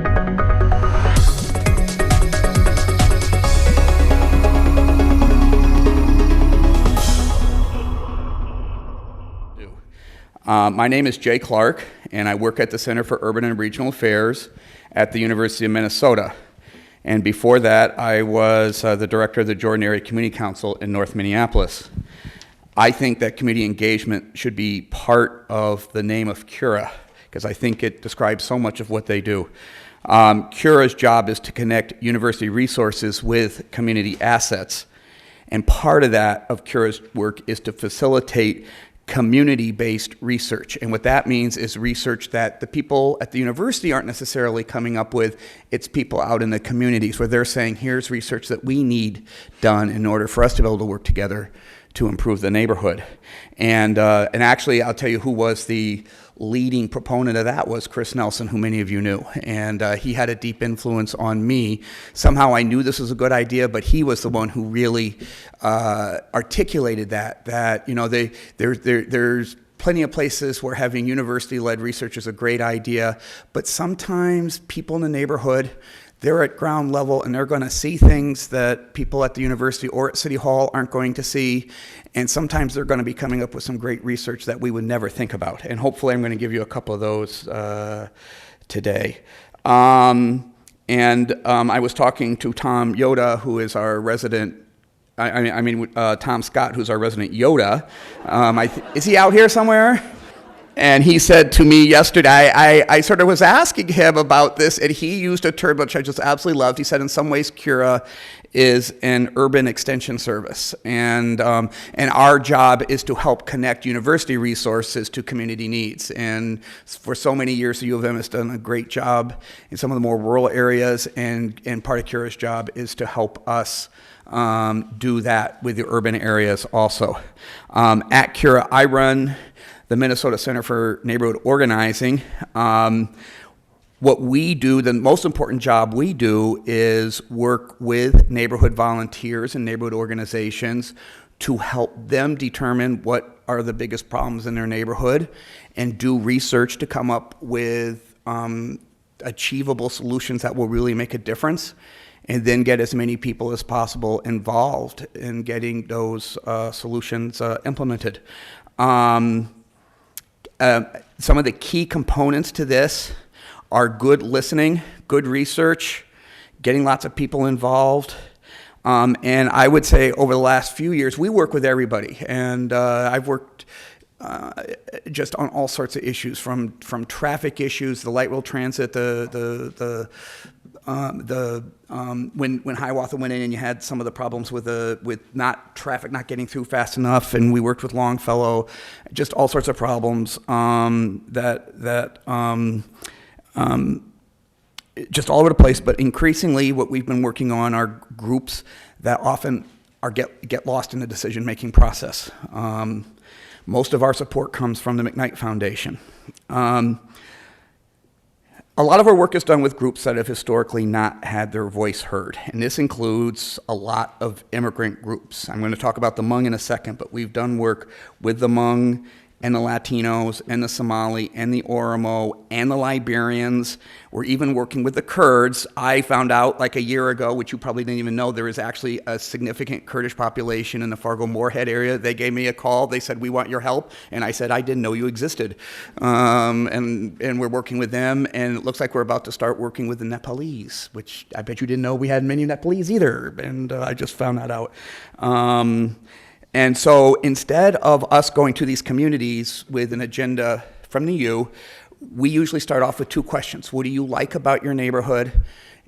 My name is Jay Clark, and I work at the Center for Urban and Regional Affairs at the University of Minnesota. And before that, I was the director of the Jordan Area Community Council in North Minneapolis. I think that community engagement should be part of the name of CURA, because I think it describes so much of what they do. CURA's job is to connect university resources with community assets. And part of that, of CURA's work, is to facilitate community-based research. And what that means is research that the people at the university aren't necessarily coming up with. It's people out in the communities where they're saying, here's research that we need done in order for us to be able to work together to improve the neighborhood. And actually, I'll tell you who was the leading proponent of that was Chris Nelson, who many of you knew. And he had a deep influence on me. Somehow I knew this was a good idea, but he was the one who really articulated that you know, there's plenty of places where having university-led research is a great idea, but sometimes people in the neighborhood, they're at ground level and they're going to see things that people at the university or at City Hall aren't going to see. And sometimes they're going to be coming up with some great research that we would never think about. And hopefully I'm going to give you a couple of those today. I was talking to Tom Yoda, who is our resident, Tom Scott, who's our resident Yoda. Is he out here somewhere? And he said to me yesterday, I sort of was asking him about this, and he used a term which I just absolutely loved. He said, in some ways, CURA is an urban extension service. And our job is to help connect university resources to community needs. And for so many years, the U of M has done a great job in some of the more rural areas, and part of CURA's job is to help us do that with the urban areas also. At CURA, I run the Minnesota Center for Neighborhood Organizing. What we do, the most important job we do, is work with neighborhood volunteers and neighborhood organizations to help them determine what are the biggest problems in their neighborhood and do research to come up with achievable solutions that will really make a difference, and then get as many people as possible involved in getting those solutions implemented. Some of the key components to this are good listening, good research, getting lots of people involved. And I would say over the last few years, we work with everybody. And I've worked just on all sorts of issues, from traffic issues, the light rail transit, when Hiawatha went in and you had some of the problems with traffic not getting through fast enough, and we worked with Longfellow, just all sorts of problems just all over the place. But increasingly, what we've been working on are groups that often get lost in the decision-making process. Most of our support comes from the McKnight Foundation. A lot of our work is done with groups that have historically not had their voice heard, and this includes a lot of immigrant groups. I'm going to talk about the Hmong in a second, but we've done work with the Hmong and the Latinos and the Somali and the Oromo and the Liberians. We're even working with the Kurds. I found out like a year ago, which you probably didn't even know, there is actually a significant Kurdish population in the Fargo-Moorhead area. They gave me a call. They said, we want your help. And I said, I didn't know you existed. And we're working with them. And it looks like we're about to start working with the Nepalese, which I bet you didn't know we had many Nepalese either. And I just found that out. And so instead of us going to these communities with an agenda from the U, we usually start off with two questions. What do you like about your neighborhood,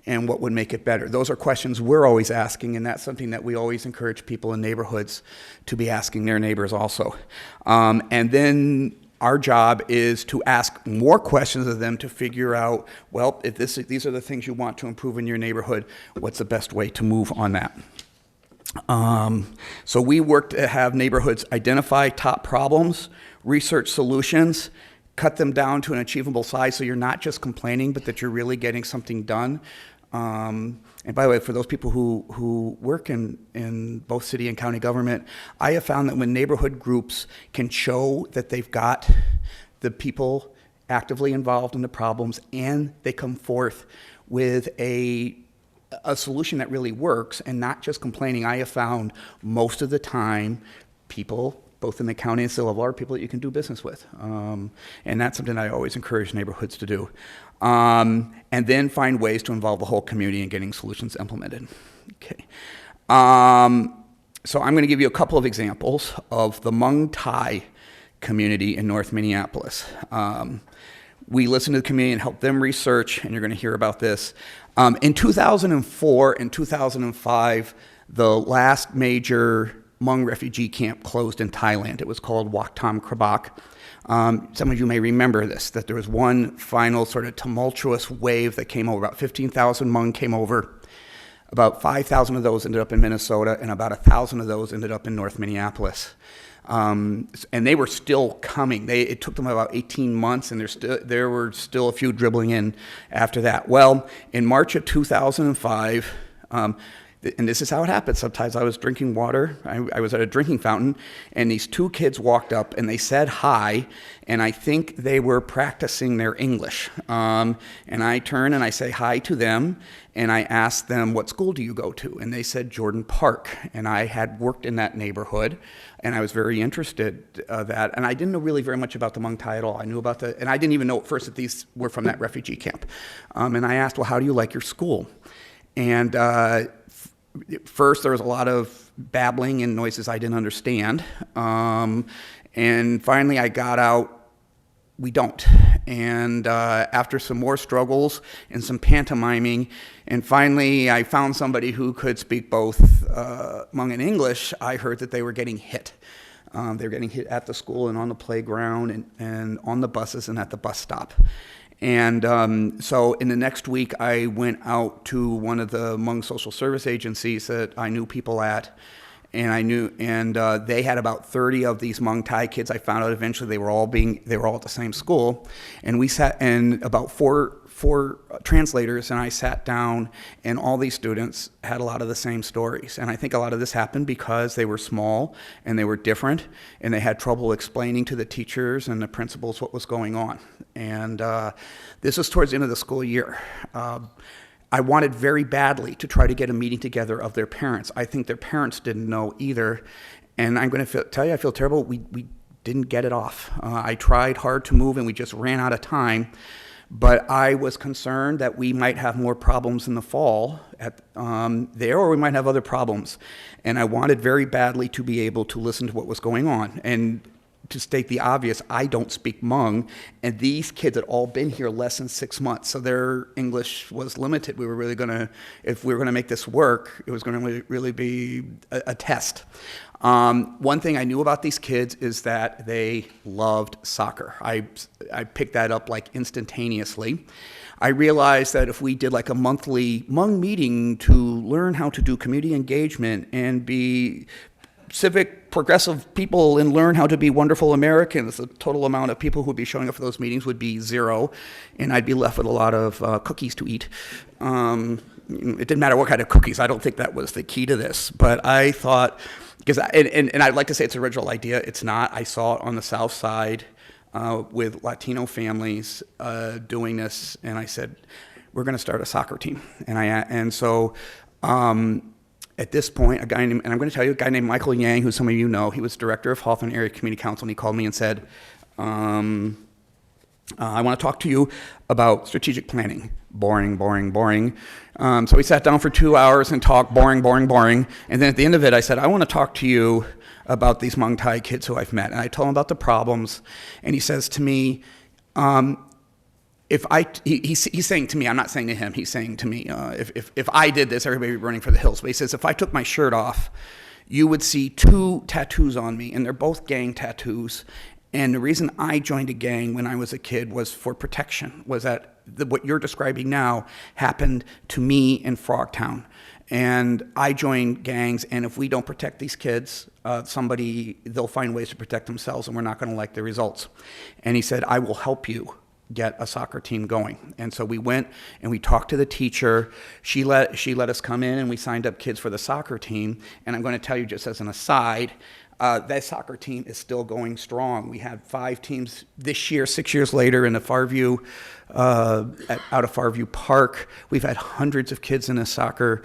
and what would make it better? Those are questions we're always asking, and that's something that we always encourage people in neighborhoods to be asking their neighbors also. And then our job is to ask more questions of them to figure out, well, if these are the things you want to improve in your neighborhood, what's the best way to move on that? So we work to have neighborhoods identify top problems, research solutions, cut them down to an achievable size so you're not just complaining, but that you're really getting something done. And by the way, for those people who work in both city and county government, I have found that when neighborhood groups can show that they've got the people actively involved in the problems, and they come forth with a solution that really works and not just complaining. I have found most of the time people, both in the county and civil level, are people that you can do business with. And that's something I always encourage neighborhoods to do. And then find ways to involve the whole community in getting solutions implemented. Okay. So I'm going to give you a couple of examples of the Hmong Thai community in North Minneapolis. We listen to the community and help them research, and you're going to hear about this. In 2004 and 2005, the last major Hmong refugee camp closed in Thailand. It was called Wat Tam Krabak. Some of you may remember this, that there was one final sort of tumultuous wave that came over. About 15,000 Hmong came over. About 5,000 of those ended up in Minnesota, and about 1,000 of those ended up in North Minneapolis. And they were still coming. It took them about 18 months, and there were still a few dribbling in after that. Well, in March of 2005, and this is how it happened. Sometimes I was drinking water. I was at a drinking fountain, and these two kids walked up, and they said hi, and I think they were practicing their English. And I turn and I say hi to them, and I asked them, what school do you go to? And they said Jordan Park. And I had worked in that neighborhood, and I was very interested that. And I didn't know really very much about the Hmong Thai at all. I knew about and I didn't even know at first that these were from that refugee camp. And I asked, well, how do you like your school? And first, there was a lot of babbling and noises I didn't understand. And finally, I got out, we don't. And after some more struggles and some pantomiming, and finally, I found somebody who could speak both Hmong and English, I heard that they were getting hit. They were getting hit at the school and on the playground and on the buses and at the bus stop. And so in the next week, I went out to one of the Hmong social service agencies that I knew people at, and they had about 30 of these Hmong Thai kids. I found out eventually they were all at the same school, and we sat, and about four translators, and I sat down, and all these students had a lot of the same stories. And I think a lot of this happened because they were small and they were different, and they had trouble explaining to the teachers and the principals what was going on. And this was towards the end of the school year. I wanted very badly to try to get a meeting together of their parents. I think their parents didn't know either. And I'm going to tell you, I feel terrible. We didn't get it off. I tried hard to move, and we just ran out of time. But I was concerned that we might have more problems in the fall there, or we might have other problems. And I wanted very badly to be able to listen to what was going on. And to state the obvious, I don't speak Hmong, and these kids had all been here less than 6 months, so their English was limited. If we were going to make this work, it was going to really be a test. One thing I knew about these kids is that they loved soccer. I picked that up like instantaneously. I realized that if we did like a monthly Hmong meeting to learn how to do community engagement and be civic, progressive people and learn how to be wonderful Americans, the total amount of people who would be showing up for those meetings would be 0, and I'd be left with a lot of cookies to eat. It didn't matter what kind of cookies. I don't think that was the key to this. But I thought, because I'd like to say it's an original idea. It's not. I saw it on the South Side with Latino families doing this, and I said, we're going to start a soccer team. And so at this point, I'm going to tell you, a guy named Michael Yang, who some of you know, he was director of Hawthorne Area Community Council, and he called me and said, I want to talk to you about strategic planning. Boring, boring, boring. So we sat down for 2 hours and talked boring, boring, boring. And then at the end of it, I said, I want to talk to you about these Hmong Thai kids who I've met. And I told him about the problems. And he says to me, he's saying to me, I'm not saying to him, he's saying to me, if I did this, everybody would be running for the hills. But he says, if I took my shirt off, you would see 2 tattoos on me, and they're both gang tattoos. And the reason I joined a gang when I was a kid was for protection, was that what you're describing now happened to me in Frogtown. And I joined gangs, and if we don't protect these kids, they'll find ways to protect themselves, and we're not going to like the results. And he said, I will help you get a soccer team going. And so we went and we talked to the teacher. She let us come in, and we signed up kids for the soccer team. And I'm going to tell you, just as an aside, That soccer team is still going strong. We had 5 teams this year, 6 years later, in the Farview, out of Farview Park. We've had hundreds of kids in this soccer.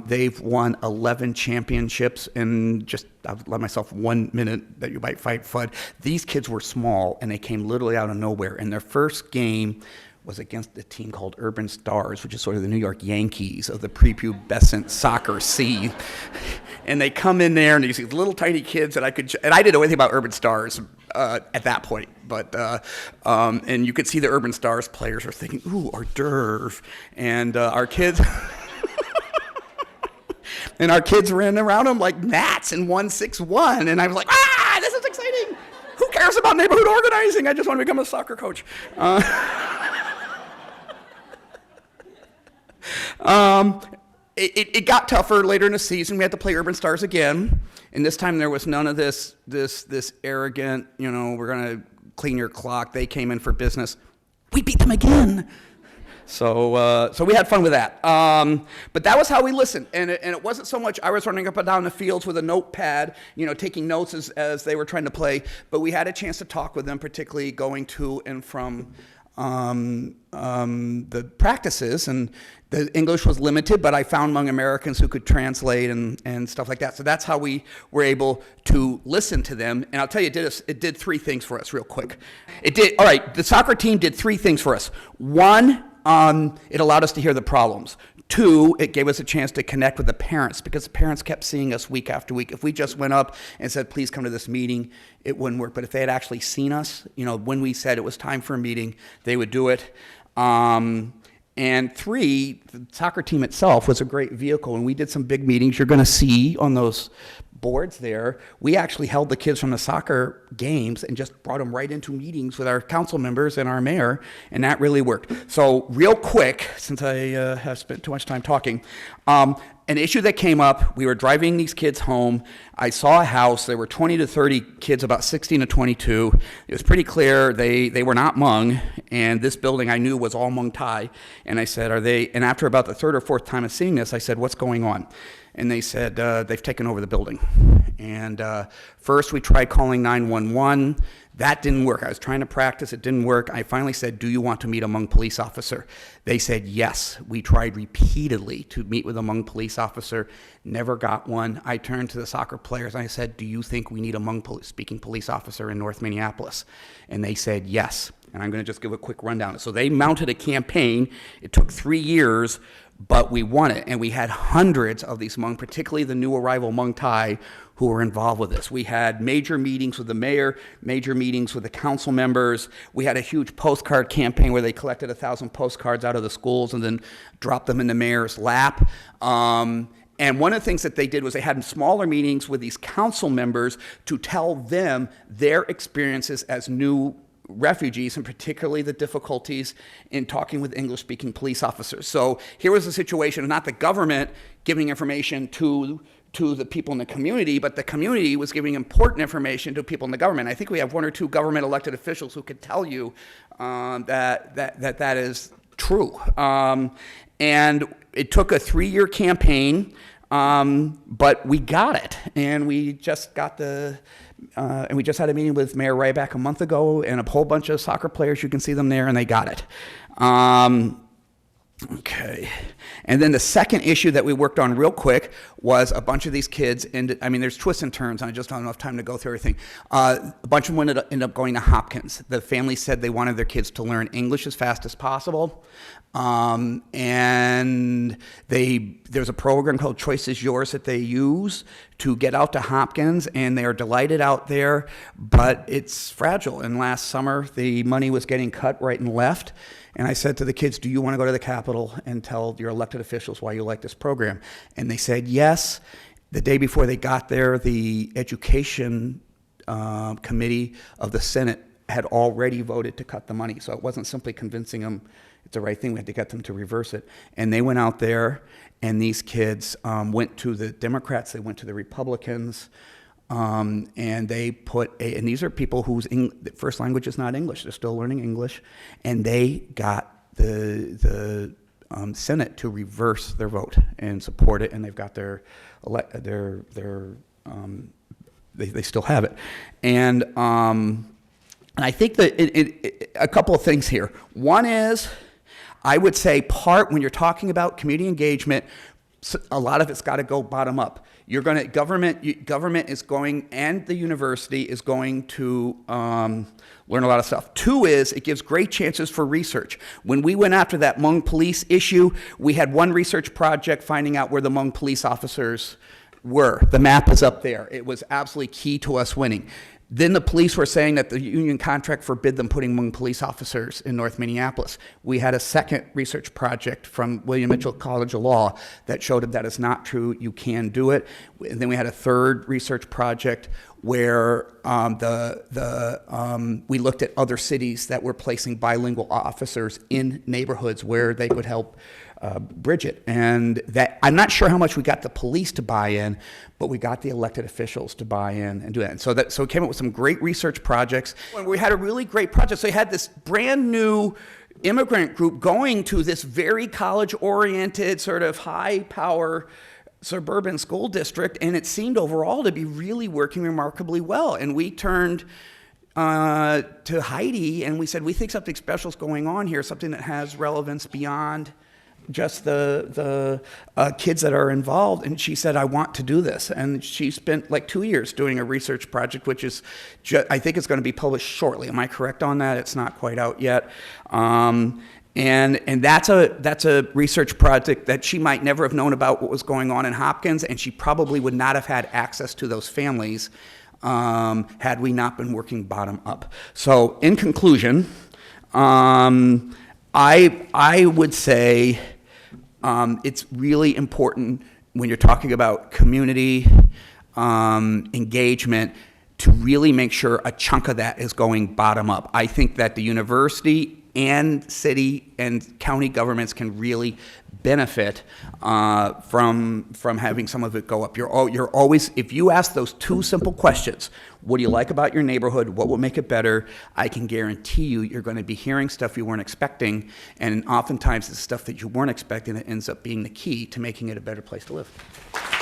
They've won 11 championships in just, I'll let myself 1 minute that you might fight FUD. These kids were small, and they came literally out of nowhere. And their first game was against a team called Urban Stars, which is sort of the New York Yankees of the prepubescent soccer scene. And they come in there, and these little tiny kids that and I didn't know anything about Urban Stars at that point, but and you could see the Urban Stars players are thinking, ooh, hors d'oeuvre. And our kids, and our kids ran around them like gnats and won 6-1. And I was like, this is exciting. Who cares about neighborhood organizing? I just want to become a soccer coach. It got tougher later in the season. We had to play Urban Stars again, and this time there was none of this arrogant, we're going to clean your clock. They came in for business. We beat them again. So we had fun with that. But that was how we listened, and it wasn't so much I was running up and down the fields with a notepad, taking notes as they were trying to play. But we had a chance to talk with them, particularly going to and from the practices, and the English was limited, but I found among Americans who could translate and stuff like that. So that's how we were able to listen to them. And I'll tell you, it did 3 things for us real quick. The soccer team did 3 things for us. 1, it allowed us to hear the problems. 2, it gave us a chance to connect with the parents, because the parents kept seeing us week after week. If we just went up and said, please come to this meeting, it wouldn't work. But if they had actually seen us, when we said it was time for a meeting, they would do it. And 3, the soccer team itself was a great vehicle, and we did some big meetings. You're going to see on those boards there, we actually held the kids from the soccer games and just brought them right into meetings with our council members and our mayor, and that really worked. So real quick, since I have spent too much time talking, an issue that came up, we were driving these kids home. I saw a house. There were 20 to 30 kids, about 16 to 22. It was pretty clear they were not Hmong, and this building I knew was all Hmong Thai. And I said, and after about the 3rd or 4th time of seeing this, I said, what's going on? And they said, they've taken over the building. And first we tried calling 911. That didn't work. I was trying to practice. It didn't work. I finally said, do you want to meet a Hmong police officer? They said yes. We tried repeatedly to meet with a Hmong police officer. Never got one. I turned to the soccer players and I said, do you think we need a Hmong speaking police officer in North Minneapolis? And they said yes. And I'm going to just give a quick rundown. So they mounted a campaign. It took 3 years, but we won it. And we had hundreds of these Hmong, particularly the new arrival Hmong Thai, who were involved with this. We had major meetings with the mayor, major meetings with the council members. We had a huge postcard campaign where they collected 1,000 postcards out of the schools and then dropped them in the mayor's lap. And one of the things that they did was they had smaller meetings with these council members to tell them their experiences as new refugees, and particularly the difficulties in talking with English-speaking police officers. So here was a situation, not the government giving information to the people in the community, but the community was giving important information to people in the government. I think we have 1 or 2 government elected officials who could tell you that is true. And it took a 3-year campaign, but we got it, and we just got and we just had a meeting with Mayor Ryback a month ago, and a whole bunch of soccer players. You can see them there, and they got it. Okay. And then the second issue that we worked on real quick was a bunch of these kids, and there's twists and turns, and I just don't have enough time to go through everything. A bunch of them ended up going to Hopkins. The family said they wanted their kids to learn English as fast as possible. And there's a program called Choice is Yours that they use to get out to Hopkins, and they are delighted out there, but it's fragile. And last summer, the money was getting cut right and left. And I said to the kids, do you want to go to the Capitol and tell your elected officials why you like this program? And they said yes. The day before they got there, the Education Committee of the Senate had already voted to cut the money. So it wasn't simply convincing them it's the right thing. We had to get them to reverse it. And they went out there, and these kids went to the Democrats, they went to the Republicans, and they and these are people whose first language is not English. They're still learning English, and they got the Senate to reverse their vote and support it, and they've got their they still have it. And I think that a couple of things here. One is, I would say when you're talking about community engagement, a lot of it's got to go bottom up. Government is going, and the university is going to learn a lot of stuff. Two is, it gives great chances for research. When we went after that Hmong police issue, we had one research project finding out where the Hmong police officers were. The map is up there. It was absolutely key to us winning. Then the police were saying that the union contract forbid them putting Hmong police officers in North Minneapolis. We had a second research project from William Mitchell College of Law that showed that is not true. You can do it. And then we had a third research project where we looked at other cities that were placing bilingual officers in neighborhoods where they could help bridge it. And that, I'm not sure how much we got the police to buy in, but we got the elected officials to buy in and do that. And so it came up with some great research projects. And we had a really great project. So you had this brand new immigrant group going to this very college-oriented, sort of high-power suburban school district, and it seemed overall to be really working remarkably well. And we turned to Heidi and we said, we think something special is going on here, something that has relevance beyond just the kids that are involved. And she said, I want to do this. And she spent like 2 years doing a research project, which is, I think it's going to be published shortly. Am I correct on that? It's not quite out yet. And that's a research project that she might never have known about what was going on in Hopkins, and she probably would not have had access to those families had we not been working bottom up. So in conclusion, I would say it's really important when you're talking about community engagement to really make sure a chunk of that is going bottom up. I think that the university and city and county governments can really benefit from having some of it go up. You're always, if you ask those two simple questions, what do you like about your neighborhood? What will make it better? I can guarantee you're going to be hearing stuff you weren't expecting, and oftentimes it's stuff that you weren't expecting that ends up being the key to making it a better place to live.